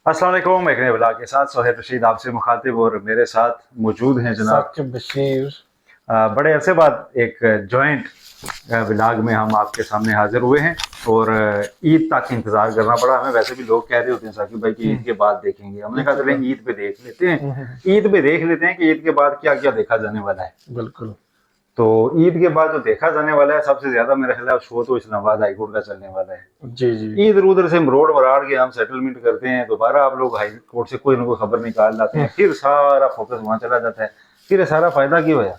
अस्सलाम वालेकुम। एक नए ब्लॉग के साथ सोहेब रशीद आपसे मुखातिब और मेरे साथ मौजूद हैं जनाब साकिब बशीर। बड़े अरसे बाद एक जॉइंट ब्लॉग में हम आपके सामने हाजिर हुए हैं। और ईद तक इंतज़ार करना पड़ा हमें। वैसे भी लोग कह रहे होते हैं साकिब भाई कि ईद के बाद देखेंगे, हमने ईद कहा के चलें बाद। ईद पे देख लेते हैं। ईद पे देख लेते हैं कि ईद के बाद क्या क्या देखा जाने वाला है। बिल्कुल। तो ईद के बाद जो देखा जाने वाला है सबसे ज्यादा मेरा ख्याल है शो तो इस्लामाबाद हाईकोर्ट का चलने वाला है। जी जी। इधर उधर से मरोड़ मराड़ के हम सेटलमेंट करते हैं, दोबारा आप लोग हाई कोर्ट से कोई ना कोई खबर निकाल लाते हैं, फिर सारा फोकस वहां चला जाता है। फिर ये सारा फायदा क्यों है?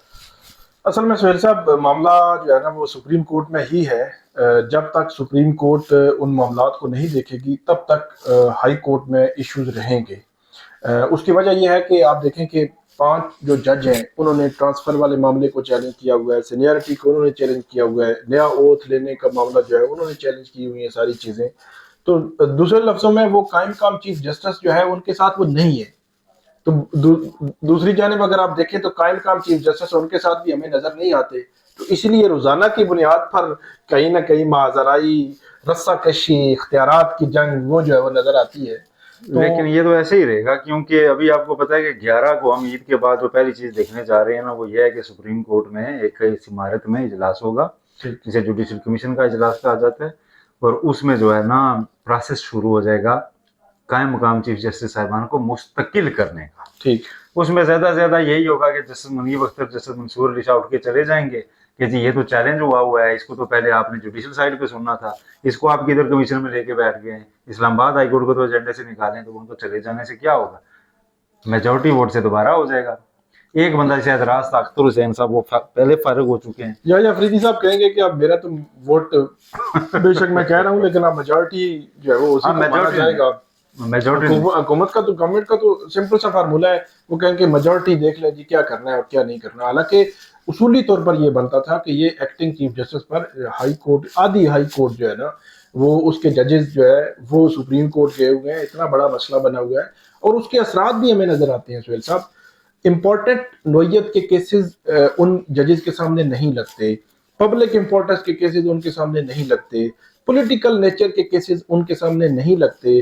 असल में सुहेल साहब, मामला जो है ना वो सुप्रीम कोर्ट में ही है। जब तक सुप्रीम कोर्ट उन मामलात को नहीं देखेगी तब तक हाई कोर्ट में इश्यूज रहेंगे। उसकी वजह यह है कि आप देखें कि 5 जो जज हैं उन्होंने ट्रांसफर वाले मामले को चैलेंज किया हुआ है, सीनियरिटी को उन्होंने चैलेंज किया हुआ है, नया ओथ लेने का मामला जो है उन्होंने चैलेंज की हुई है सारी चीजें। तो दूसरे लफ्जों में वो कायम काम चीफ जस्टिस जो है उनके साथ वो नहीं है। तो दूसरी जानिब अगर आप देखें तो कायम काम चीफ जस्टिस उनके साथ भी हमें नजर नहीं आते। तो इसलिए रोजाना की बुनियाद पर कहीं ना कहीं माजराई, रस्सा कशी, इख्तियारात की जंग वो जो है वो नजर आती है। तो लेकिन ये तो ऐसे ही रहेगा, क्योंकि अभी आपको पता है कि 11 को हम ईद के बाद जो पहली चीज देखने जा रहे हैं ना, वो ये है कि सुप्रीम कोर्ट में एक इस इमारत में इजलास होगा ठीक। जिसे जुडिशल कमीशन का इजलास कहा जाता है। और उसमें जो है ना प्रोसेस शुरू हो जाएगा कायम मुकाम चीफ जस्टिस साहिबान को मुस्तकिल करने का। ठीक। उसमें ज्यादा से ज्यादा यही होगा कि जस्टिस मुनीब अख्तर, जस्टिस मंसूर अली शाह उठ के चले जाएंगे कि जी ये तो चैलेंज हुआ है, इसको तो पहले आपने जुडिशल साइड पे सुनना था, इसको आप किधर कमीशन में लेके बैठ गए हैं। इस्लामाबाद हाईकोर्ट को तो एजेंडे से निकालें, तो उनको चले जाने से क्या होगा? मेजोरिटी वोट से दोबारा हो जाएगा। एक बंदा शायद राज था अख्तर हुसैन साहब, वो पहले फारिग हो चुके हैं। या अफरीदी साहब कहेंगे कि अब मेरा तो वोट बेशक मैं कह रहा हूँ लेकिन अब मेजोरिटी जो है वो उसी हाँ, को माना जाएगा। मेजोरिटी हुकूमत का तो गवर्नमेंट का तो सिंपल सा फार्मूला है। वो कहेंगे मेजोरिटी देख ले जी क्या करना है और क्या नहीं करना। हालांकि उसूली तौर पर ये बनता था कि ये एक्टिंग चीफ जस्टिस पर हाई कोर्ट, आधी हाई कोर्ट जो है ना वो उसके जजेस जो है वो सुप्रीम कोर्ट गए हुए हैं। इतना बड़ा मसला बना हुआ है और उसके असरात भी हमें नजर आते हैं सुहेल साहब। इंपॉर्टेंट नोयत के केसेस उन जजेस के सामने नहीं लगते, पब्लिक इंपॉर्टेंस के केसेस उनके सामने नहीं लगते, पॉलिटिकल नेचर के केसेस उनके सामने नहीं लगते।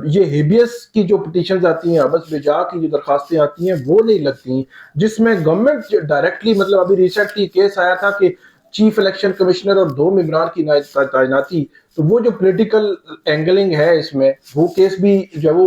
ये हेबियस की जो पिटीशन आती हैं, अबस बेजा की जो दरखास्तें आती हैं वो नहीं लगती, जिसमें गवर्नमेंट डायरेक्टली, मतलब अभी रिसेंटली केस आया था कि चीफ इलेक्शन कमिश्नर और 2 मेंबरान की तैनाती। तो वो जो पॉलिटिकल एंगलिंग है इसमें, वो केस भी जो है वो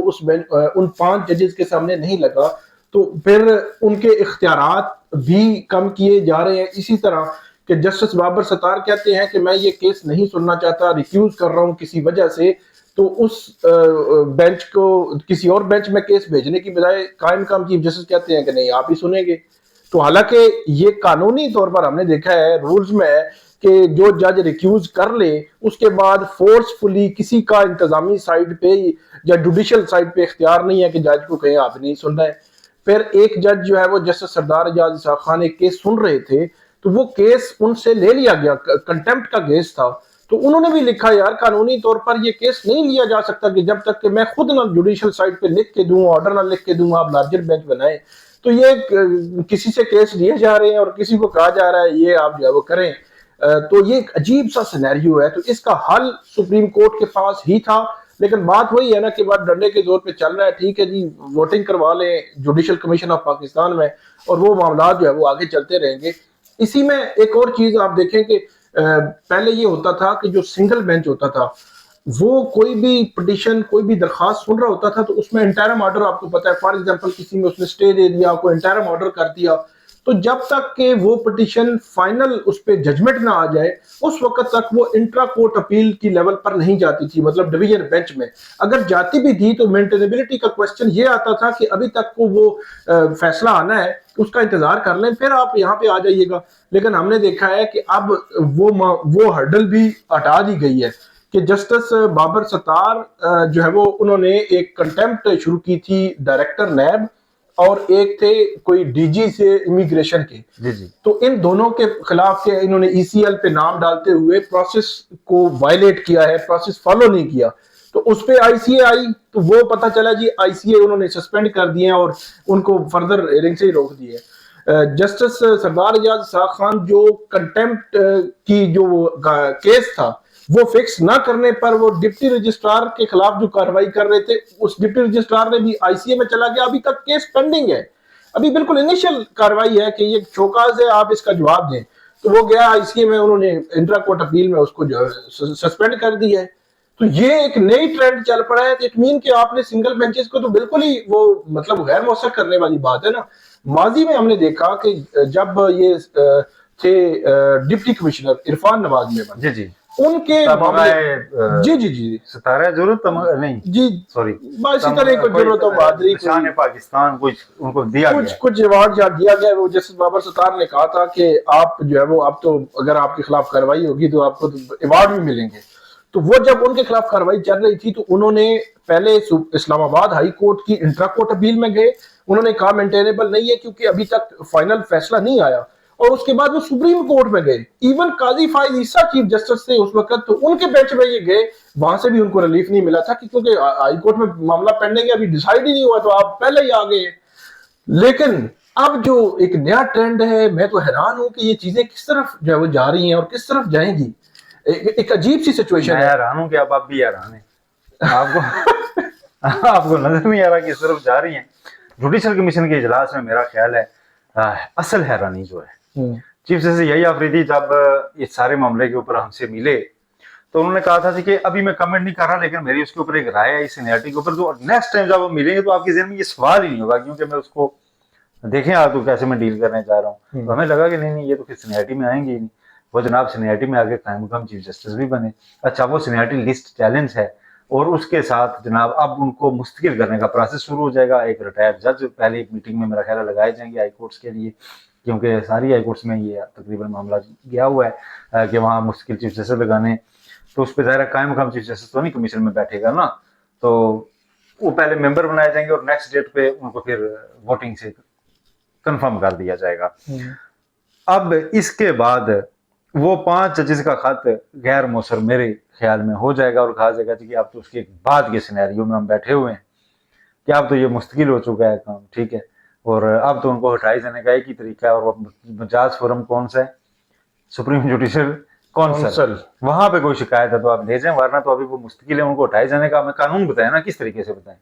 उन 5 जजेस के सामने नहीं लगा। तो फिर उनके इख्तियारात भी कम किए जा रहे हैं। इसी तरह कि जस्टिस बाबर सत्तार कहते हैं कि मैं ये केस नहीं सुनना चाहता, रिक्यूज कर रहा हूं किसी वजह से, तो उस बेंच को किसी और बेंच में केस भेजने की बजाय कायम काम चीफ जस्टिस कहते हैं कि नहीं आप ही सुनेंगे। तो हालांकि ये कानूनी तौर पर हमने देखा है रूल्स में है कि जो जज रिक्यूज कर ले उसके बाद फोर्सफुली किसी का इंतजामी साइड पे या जुडिशियल साइड पे इख्तियार नहीं है कि जज को कहें आप नहीं सुन रहे। फिर एक जज जो है वो जस्टिस सरदार एजाज इसाक खान एक केस सुन रहे थे, तो वो केस उनसे ले लिया गया, कंटेम्प्ट का केस था। तो उन्होंने भी लिखा यार कानूनी तौर पर ये केस नहीं लिया जा सकता कि जब तक कि मैं खुद ना जुडिशियल साइड पे लिख के दूं, ऑर्डर ना लिख के दूं, आप लार्जर बेंच बनाए। तो ये किसी से केस लिए जा रहे हैं और किसी को कहा जा रहा है ये आप जो है वो करें। तो ये एक अजीब सा सिनेरियो है। तो इसका हल सुप्रीम कोर्ट के पास ही था, लेकिन बात वही है ना कि बात डंडे के जोर पे चल रहा है। ठीक है जी, वोटिंग करवा लें जुडिशल कमीशन ऑफ पाकिस्तान में और वो मामला जो है वो आगे चलते रहेंगे। इसी में एक और चीज आप देखें कि पहले ये होता था कि जो सिंगल बेंच होता था वो कोई भी पिटीशन, कोई भी दरखास्त सुन रहा होता था तो उसमें इंटरम ऑर्डर, आपको पता है फॉर एग्जांपल किसी में उसने स्टे दे दिया, कोई इंटरम ऑर्डर कर दिया, तो जब तक के वो पिटीशन फाइनल उस पर जजमेंट ना आ जाए उस वक्त तक वो इंट्रा कोर्ट अपील की लेवल पर नहीं जाती थी, मतलब डिवीजन बेंच में। अगर जाती भी थी तो मेंटेनेबिलिटी का क्वेश्चन ये आता था कि अभी तक को वो फैसला आना है, उसका इंतजार कर लें फिर आप यहाँ पे आ जाइएगा। लेकिन हमने देखा है कि अब वो हर्डल भी हटा दी गई है कि जस्टिस बाबर सत्तार जो है वो उन्होंने एक कंटेम्प्ट शुरू की थी डायरेक्टर नैब और एक थे कोई डीजी से इमिग्रेशन के। जी जी। तो इन दोनों के खिलाफ के इन्होंने ईसीएल पे नाम डालते हुए प्रोसेस को वायलेट किया है, प्रोसेस फॉलो नहीं किया। तो उस पे आईसीए आई तो वो पता चला जी आईसीए उन्होंने सस्पेंड कर दिए और उनको फर्दर हेयरिंग से ही रोक दिए। जस्टिस सरदार एजाज इसाक खान जो कंटेम्प्ट की जो केस था वो फिक्स ना करने पर वो डिप्टी रजिस्ट्रार के खिलाफ जो कार्रवाई कर रहे थे, उस डिप्टी रजिस्ट्रार ने भी आईसीए में चला गया, अभी तक केस पेंडिंग है। अभी बिल्कुल इनिशियल कार्रवाई है कि ये शोकाज है, आप इसका जवाब दें। तो वो गया आईसीए में, उन्होंने इंट्रा कोर्ट अपील में उसको जो सस्पेंड कर दिया है। तो ये एक नई ट्रेंड चल पड़ा है। इट मीन कि आपने सिंगल बेंचेस को तो बिल्कुल ही वो मतलब गैर मौसर करने वाली बात है ना। माजी में हमने देखा कि जब ये थे डिप्टी कमिश्नर इरफान नवाज मेमन जी जी, उनके मामले, जी जी जी सितारा जरूरत नहीं, जी, सॉरी, इसी तरह कोई जरूरत हो बहादरी, शान पाकिस्तान कुछ उनको दिया कुछ गया। कुछ अवार्ड दिया गया। वो जस्टिस बाबर सत्तार ने कहा था कि आप जो है वो अब तो अगर आपके खिलाफ कार्रवाई होगी तो आपको तो अवार्ड भी मिलेंगे। तो वो जब उनके खिलाफ कार्रवाई चल रही थी तो उन्होंने पहले इस्लामाबाद हाई कोर्ट की इंट्रा कोर्ट अपील में गए। उन्होंने कहा मेंटेनेबल नहीं है क्योंकि अभी तक फाइनल फैसला नहीं आया। और उसके बाद वो सुप्रीम कोर्ट में गए। इवन काजी फाइज ईसा चीफ जस्टिस थे उस वक्त, तो उनके बेंच में ये गए, वहां से भी उनको रिलीफ नहीं मिला था क्योंकि हाई कोर्ट में मामला पेंडिंग है, अभी डिसाइड ही नहीं हुआ, तो आप पहले ही आ गए। लेकिन अब जो एक नया ट्रेंड है, मैं तो हैरान हूं कि ये चीजें किस तरफ जो है वो जा रही हैं और किस तरफ जाएंगी। एक अजीब सी सिचुएशन है। हैरान हूं कि अब आप भी हैरान हैं। आपको आपको नजर नहीं आ रहा किस तरफ जा रही हैं। जुडिशल कमीशन के इजलास में मेरा ख्याल है असल हैरानी जो है चीफ जस्टिस यही आफरीदी जब इस सारे मामले के ऊपर हमसे मिले तो उन्होंने कहा था कि अभी मैं कमेंट नहीं कर रहा, लेकिन मेरी उसके ऊपर एक राय है इस सीनियरिटी के ऊपर, तो नेक्स्ट टाइम जब वो मिलेंगे तो आपके जहन में ये सवाल ही नहीं होगा, क्योंकि मैं उसको देखें आप तो कैसे मैं डील करने जा रहा हूँ। तो हमें लगा कि नहीं ये तो फिर सीनियरिटी में आएंगे ही नहीं। वो जनाब सीनियरिटी में आगे कायम मकाम चीफ जस्टिस भी बने। अच्छा, वो सीनियरिटी लिस्ट चैलेंज है और उसके साथ जनाब अब उनको मुस्तकिल करने का प्रोसेस शुरू हो जाएगा। एक रिटायर्ड जज पहले एक मीटिंग में मेरा ख्याल लगाए जाएंगे हाई कोर्ट्स के लिए, क्योंकि सारी हाई कोर्ट्स में ये तकरीबन मामला गया हुआ है कि वहाँ मुश्किल चीफ जस्टिस लगाने। तो उस पर ज़ाहिर कायम मकाम चीफ जस्टिस तो नहीं कमीशन में बैठेगा ना, तो वो पहले मेंबर बनाए जाएंगे और नेक्स्ट डेट पे उनको फिर वोटिंग से कंफर्म कर दिया जाएगा। अब इसके बाद वो 5 जजेस का खत गैर मौसर मेरे ख्याल में हो जाएगा और कहा जाएगा कि आप तो उसके बाद के सिनेरियो में हम बैठे हुए हैं कि अब तो ये मुश्किल हो चुका है काम, ठीक है, और अब तो उनको हटाए जाने का एक ही तरीका है। और मजाज फोरम कौन सा है? Supreme judicial council. वहां पे कोई शिकायत है तो आप ले जाएं, वरना तो अभी वो मुश्किल है उनको हटाए जाने का। हमें कानून बताए ना किस तरीके से बताएं।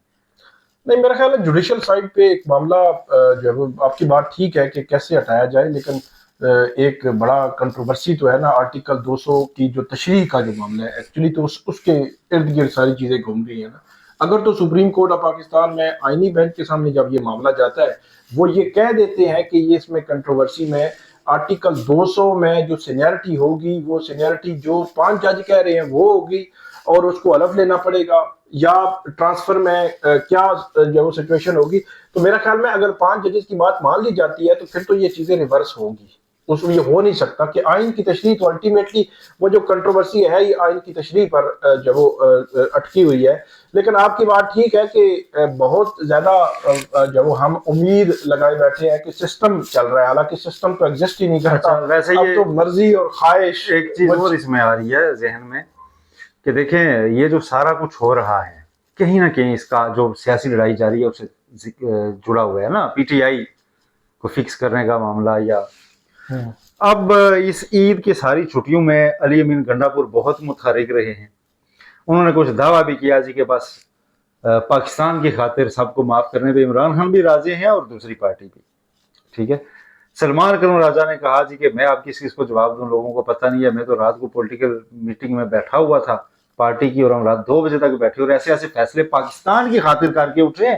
नहीं, मेरा ख्याल है जुडिशियल साइड पे एक मामला जो है वो आपकी बात ठीक है कि कैसे हटाया जाए, लेकिन एक बड़ा कंट्रोवर्सी तो है ना आर्टिकल 200 की जो तशरीह का जो मामला है। एक्चुअली तो उसके इर्द गिर्द सारी चीजें घूम रही है ना। अगर तो सुप्रीम कोर्ट ऑफ पाकिस्तान में आईनी बेंच के सामने जब ये मामला जाता है, वो ये कह देते हैं कि ये इसमें कंट्रोवर्सी में आर्टिकल 200 में जो सीनियरिटी होगी वो सीनियरिटी जो 5 जज कह रहे हैं वो होगी और उसको अलग लेना पड़ेगा, या ट्रांसफर में क्या जो वो सिचुएशन होगी। तो मेरा ख्याल में अगर 5 जजेस की बात मान ली जाती है तो फिर तो ये चीजें रिवर्स होंगी। उसमें ये हो नहीं सकता कि आइन की तशरीह तो अल्टीमेटली वो जो कंट्रोवर्सी है ये आइन की तशरीह पर जब वो अटकी हुई है। लेकिन आपकी बात ठीक है कि बहुत ज्यादा जब वो हम उम्मीद लगाए बैठे हैं कि सिस्टम चल रहा है, हालांकि सिस्टम तो एग्जिस्ट ही नहीं करता। अच्छा, वैसे अब ये तो मर्जी और ख्वाहिश। एक चीज और इसमें आ रही है जहन में कि देखें ये जो सारा कुछ हो रहा है कहीं ना कहीं इसका जो सियासी लड़ाई जारी है उससे जुड़ा हुआ है ना, पीटीआई को फिक्स करने का मामला। या अब इस ईद की सारी छुट्टियों में अली अमीन गंडापुर बहुत मुतहरिक रहे हैं। उन्होंने कुछ दावा भी किया जी कि बस पाकिस्तान की खातिर सबको माफ करने पे इमरान खान भी राजी हैं और दूसरी पार्टी भी, ठीक है। सलमान करूम राजा ने कहा जी कि मैं आप किस को जवाब दूं, लोगों को पता नहीं है, मैं तो रात को पॉलिटिकल मीटिंग में बैठा हुआ था पार्टी की और हम रात 2 बजे तक बैठे और ऐसे ऐसे फैसले पाकिस्तान की खातिर करके उठे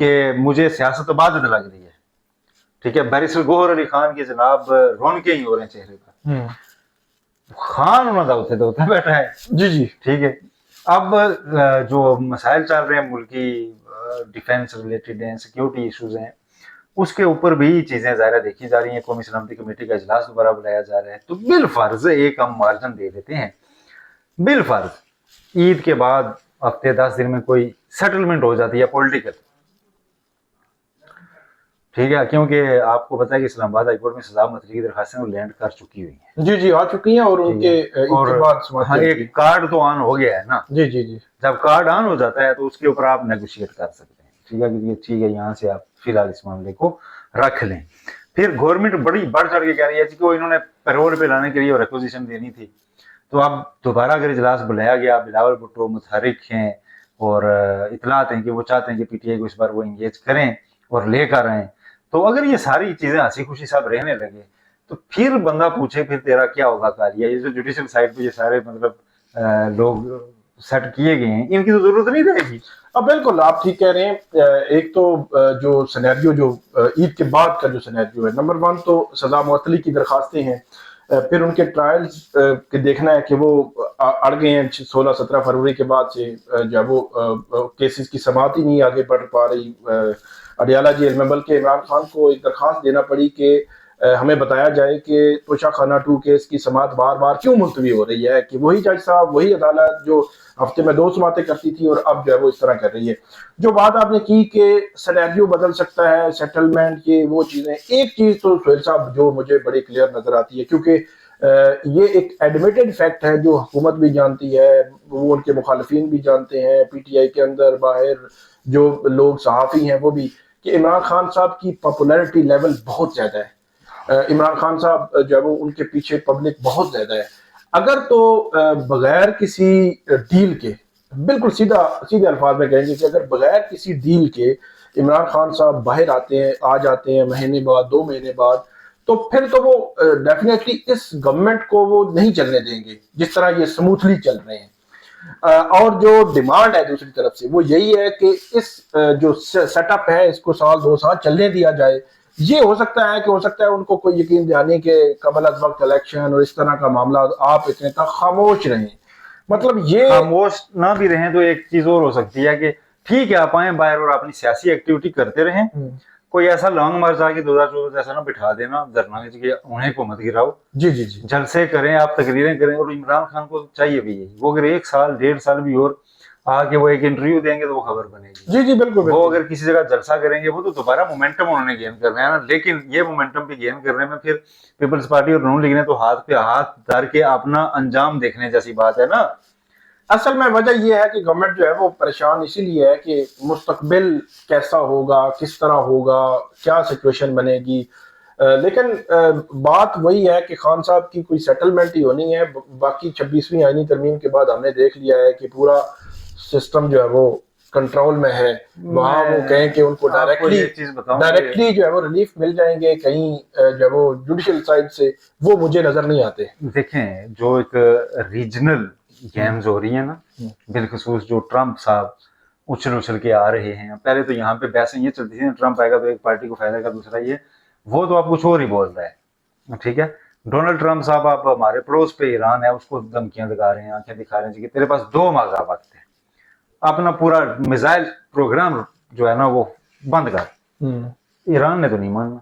कि मुझे सियासत बाधित लग रही है, ठीक है। बैरिस्टर गोहर अली खान की जनाब रौनकें ही हो रहे हैं चेहरे पर। खान उन्होंने उठे तो उठे बैठा है, जी जी, ठीक है। अब जो मसाइल चल रहे हैं मुल्की डिफेंस रिलेटेड हैं, सिक्योरिटी इश्यूज हैं, उसके ऊपर भी चीजें ज़ाहिर देखी जा रही हैं। कौमी सलामती कमेटी का इजलास दोबारा बुलाया जा रहा है, तो बिलफर्ज एक हम मार्जिन दे देते हैं, बिलफर्ज ईद के बाद हफ्ते 10 दिन में कोई सेटलमेंट हो जाती है पॉलिटिकल, ठीक है। क्योंकि आपको पता है कि इस्लामाबाद हाईकोर्ट में सजा मतरी की दरखास्तें लैंड कर चुकी हुई हैं। जी जी, आ चुकी हैं और उनके और बाद हाँ, एक कार्ड तो ऑन हो गया है ना। जी जी जी, जब कार्ड ऑन हो जाता है तो उसके ऊपर आप नेगोशिएट कर सकते हैं, ठीक है, क्योंकि ठीक है यहाँ से आप फिलहाल इस मामले को रख लें। फिर गवर्नमेंट बड़ी बढ़ चढ़ के कह रही है कि वो इन्होंने पैरोल पे लाने के लिए रिक्वेजिशन देनी थी, तो अब दोबारा अगर इजलास बुलाया गया, बिलावल भुट्टो मुतहरिक हैं और इतलात हैं कि वो चाहते हैं कि पीटीआई को इस बार वो इंगेज करें और लेकर आए, तो अगर ये सारी चीजें हंसी खुशी साहब रहने लगे तो फिर बंदा पूछे फिर तेरा क्या होगा कालिया। ये जो जुडिशल साइड पे ये सारे मतलब लोग सेट किए गए हैं, इनकी तो जरूरत नहीं रहेगी। अब बिल्कुल आप ठीक कह रहे हैं। एक तो जो सिनेरियो जो ईद के बाद का जो सिनेरियो है, नंबर वन तो सजा मुअत्तली की दरखास्तें हैं, फिर उनके ट्रायल्स के देखना है कि वो अड़ गए हैं 16-17 फरवरी के बाद से, जब वो केसेस की समाअत ही नहीं आगे बढ़ पा रही अडियाला जेल में, बल्कि इमरान खान को एक दरखास्त देना पड़ी कि हमें बताया जाए कि तोशा खाना 2 केस की समाअत बार बार क्यों मुलतवी हो रही है, कि वही जज साहब, वही अदालत जो हफ्ते में 2 समातें करती थी और अब जो है वो इस तरह कर रही है। जो बात आपने की कि सिनेरियो बदल सकता है, सेटलमेंट, ये वो चीज़ें, एक चीज़ तो सुहेल साहब जो मुझे बड़ी क्लियर नज़र आती है, क्योंकि ये एक एडमिटेड फैक्ट है जो हुकूमत भी जानती है, वो उनके मुखालफिन भी जानते हैं, पीटीआई के अंदर बाहर जो लोग सहाफ़ी हैं वो भी, कि इमरान खान साहब की पॉपुलैरिटी लेवल बहुत ज़्यादा है। इमरान खान साहब जो है वो उनके पीछे पब्लिक बहुत ज्यादा है। अगर तो बगैर किसी डील के, बिल्कुल सीधे अल्फाज में कहेंगे कि अगर बगैर किसी डील के इमरान खान साहब बाहर आते हैं, आ जाते हैं महीने बाद, 2 महीने बाद, तो फिर तो वो डेफिनेटली इस गवर्नमेंट को वो नहीं चलने देंगे जिस तरह ये स्मूथली चल रहे हैं। और जो डिमांड है दूसरी तरफ से वो यही है कि इस जो सेटअप है इसको 1-2 साल चलने दिया जाए। ये हो सकता है कि हो सकता है उनको कोई यकीन दिलाने के कबल अज वक्त इलेक्शन और इस तरह का मामला, आप इतने तक खामोश रहें, मतलब ये खामोश ना भी रहें तो एक चीज और हो सकती है कि ठीक है आप आए बाहर और अपनी सियासी एक्टिविटी करते रहें, कोई ऐसा लॉन्ग मार्च आके 2014 जैसा ना बिठा देना धरना में कि उन्हें को मत गिराओ, जी जी जी जलसे करें, आप तकरीरें करें। और इमरान खान को चाहिए भी यही, वो अगर 1 साल 1.5 साल भी और आके वो एक इंटरव्यू देंगे तो वो खबर बनेगी। जी जी बिल्कुल वो बिल्कुल। अगर किसी जगह जलसा करेंगे वो तो दोबारा मोमेंटम उन्होंने गेन करना है ना, लेकिन ये मोमेंटम भी गेन करने में फिर पीपल्स पार्टी और नून लीग ने तो हाथ पे हाथ धर के अपना अंजाम देखने जैसी बात है ना। असल में वजह यह है कि गवर्नमेंट जो है वो परेशान इसीलिए है कि मुस्तकबिल कैसा होगा, किस तरह होगा, क्या सिचुएशन बनेगी। लेकिन बात वही है कि खान साहब की कोई सेटलमेंट ही होनी है। बाकी 26वीं आईनी तरमीम के बाद हमने देख लिया है कि पूरा सिस्टम जो है वो कंट्रोल में है। वहाँ वो कहें कि उनको डायरेक्टली जो है वो रिलीफ मिल जाएंगे कहीं जो है वो जुडिशल साइड से, वो मुझे नजर नहीं आते। देखें जो एक रीजनल गेम्स हो रही है ना, बिलखसूस जो ट्रम्प साहब उछल उछल के आ रहे हैं, पहले तो यहाँ पे बहसें ये चलती थी ट्रम्प आएगा तो एक पार्टी को फायदा का दूसरा ये, वो तो आप कुछ और ही बोल रहा है। ठीक है, डोनाल्ड ट्रम्प साहब आप हमारे पड़ोस पे ईरान है उसको धमकियां लगा रहे हैं, आंखें दिखा रहे हैं कि तेरे पास 2 माह वक्त है, अपना पूरा मिसाइल प्रोग्राम जो है ना वो बंद कर। ईरान ने तो नहीं मानना।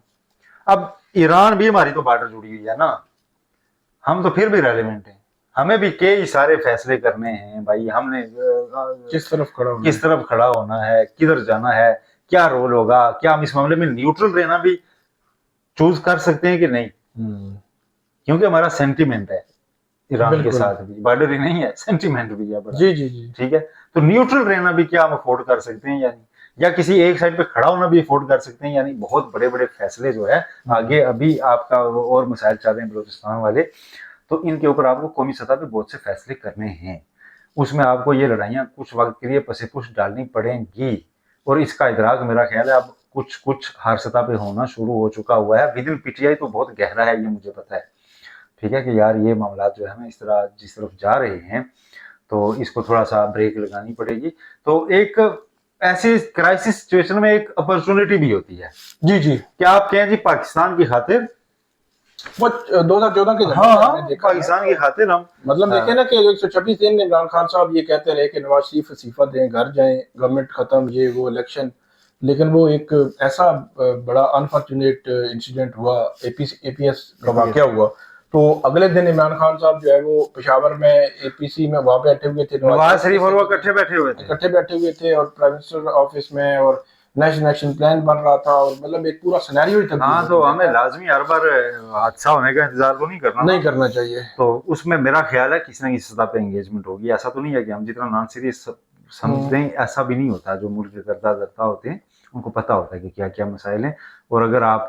अब ईरान भी हमारी तो बॉर्डर जुड़ी हुई है ना, हम तो फिर भी रेलिवेंट हैं, हमें भी कई सारे फैसले करने हैं भाई। हमने किस तरफ खड़ा होना है, किधर जाना है, क्या रोल होगा, क्या हम इस मामले में न्यूट्रल रहना भी चूज कर सकते हैं कि नहीं, क्योंकि हमारा सेंटिमेंट है ईरान के साथ भी, बॉर्डर ही नहीं है सेंटिमेंट भी है बड़ा। जी जी जी ठीक है, तो न्यूट्रल रहना भी क्या हम अफोर्ड कर सकते हैं या नहीं, या किसी एक साइड पे खड़ा होना भी अफोर्ड कर सकते हैं, यानी बहुत बड़े बड़े फैसले जो है आगे अभी आपका और मसाइल चल रहे हैं बलूचिस्तान वाले, तो इनके ऊपर आपको कौमी सतह पे बहुत से फैसले करने हैं। उसमें आपको ये लड़ाइयाँ कुछ वक्त के लिए पसेपुश डालनी पड़ेंगी, और इसका इदराक मेरा ख्याल है अब कुछ कुछ हर सतह पे होना शुरू हो चुका हुआ है। विद इन पीटीआई तो बहुत गहरा है ये मुझे पता है। ठीक है कि यार ये मामला जो है ना इस तरह जिस तरफ जा रहे हैं तो इसको थोड़ा सा ब्रेक लगानी पड़ेगी। तो एक ऐसी क्राइसिस सिचुएशन में एक अपॉर्चुनिटी भी होती है। जी जी, क्या आप कहें जी पाकिस्तान की खातिर, वो 2014 के पाकिस्तान की खातिर हम मतलब देखे ना कि 126 दिन इमरान खान साहब ये कहते रहे कि नवाज शरीफ इस्तीफा दें, घर जाएं, गवर्नमेंट खत्म, ये वो इलेक्शन, लेकिन वो एक ऐसा बड़ा अनफॉर्चुनेट इंसिडेंट हुआ, एपीएस का वाकया हुआ, तो अगले दिन इमरान खान साहब जो है वो पेशावर में एपीसी में वहां बैठे हुए थे, नवाज शरीफ और वो इकट्ठे बैठे हुए थे और प्राइम मिनिस्टर ऑफिस में, और नेशनल एक्शन प्लान बन रहा था, और मतलब एक पूरा सिनेरियो ही था। हाँ, तो हमें लाजमी हर बार हादसा होने का इंतजार तो नहीं करना चाहिए। तो उसमें मेरा ख्याल है किसी न किसी सतह पे एंगेजमेंट होगी। ऐसा तो नहीं है कि हम जितना नॉन सीरियस समझें, ऐसा भी नहीं होता। जो मुल्क के करता होते हैं उनको पता होता है कि क्या क्या मसाइल हैं, और अगर आप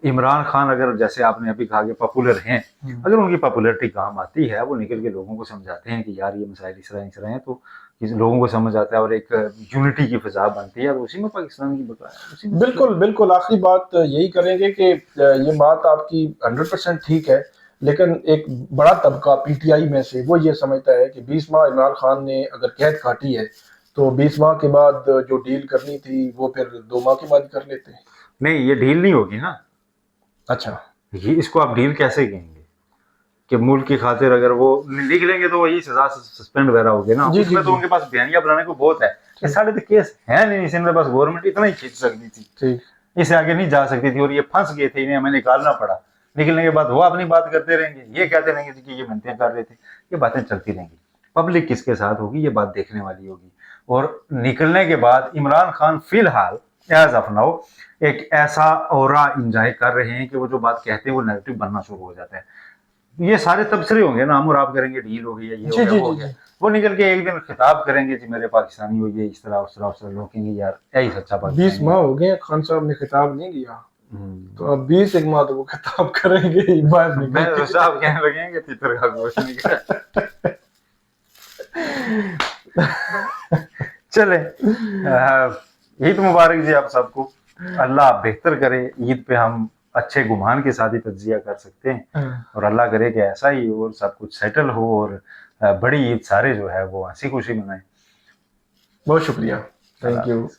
इमरान खान अगर जैसे आपने अभी कहा कि पॉपुलर हैं, अगर उनकी पॉपुलैरिटी काम आती है, वो निकल के लोगों को समझाते हैं कि यार ये मसाइल इस तरह हैं, तो लोगों को समझ आता है और एक यूनिटी की फिजा बनती है, और उसी में पाकिस्तान की बका है, उसी में। बिल्कुल बिल्कुल, आखिरी बात यही करेंगे कि ये बात आपकी 100% ठीक है, लेकिन एक बड़ा तबका पीटीआई में से वो ये समझता है कि 20 माह इमरान खान ने अगर कैद काटी है तो 20 माह के बाद जो डील करनी थी वो फिर 2 माह के बाद कर लेते हैं। नहीं, ये डील नहीं होगी ना। अच्छा, ये इसको आप डील कैसे कहेंगे कि मुल्क की खातिर अगर वो लिख लेंगे तो वही सजा सस्पेंड वगैरह होगी ना। जी, उसमें जी, तो जी। उनके पास बयानिया बनाने को बहुत है। ये सारे तो केस है नहीं, इसमें बस गवर्नमेंट इतना ही खींच सकती थी, ठीक। इससे आगे नहीं जा सकती थी, और ये फंस गए थे, इन्हें हमें निकालना पड़ा। निकलने के बाद वो अपनी बात करते रहेंगे, ये कहते रहेंगे कि ये मिन्नतें कर रहे थे, ये बातें चलती रहेंगी। पब्लिक किसके साथ होगी ये बात देखने वाली होगी। और निकलने के बाद इमरान खान फिलहाल एज ऑफ नाउ एक ऐसा ऑरा इंजॉय कर रहे हैं कि वो जो बात कहते हैं वो नेगेटिव बनना शुरू हो जाता है। ये सारे तबसरे होंगे ना, हम और आप करेंगे डील हो गई है, ये हो जी, गया, जी, वो हो जी, गया, जी। वो निकल के एक दिन खिताब करेंगे जी मेरे पाकिस्तानी हो, ये इस तरह उस तरह उस तरह, लोग कहेंगे यार यही सच्चा 20 पाकिस्तानी माह है। हो गए खान साहब ने खिताब नहीं किया, तो हम्म। अब 20 एक माह तो वो खिताब करेंगे ही, बाहर मैं निकल तो के। साहब कहने लगेंगे तितर का गोश्त निकला। चले, ईद मुबारक जी आप सबको। अल्लाह बेहतर करे, ईद पे हम अच्छे गुमान के साथ ही तज्जिया कर सकते हैं, और अल्लाह करे कि ऐसा ही हो और सब कुछ सेटल हो, और बड़ी ईद सारे जो है वो हंसी खुशी मनाएं। बहुत शुक्रिया, थैंक अल्लाह यू। हाफिज़।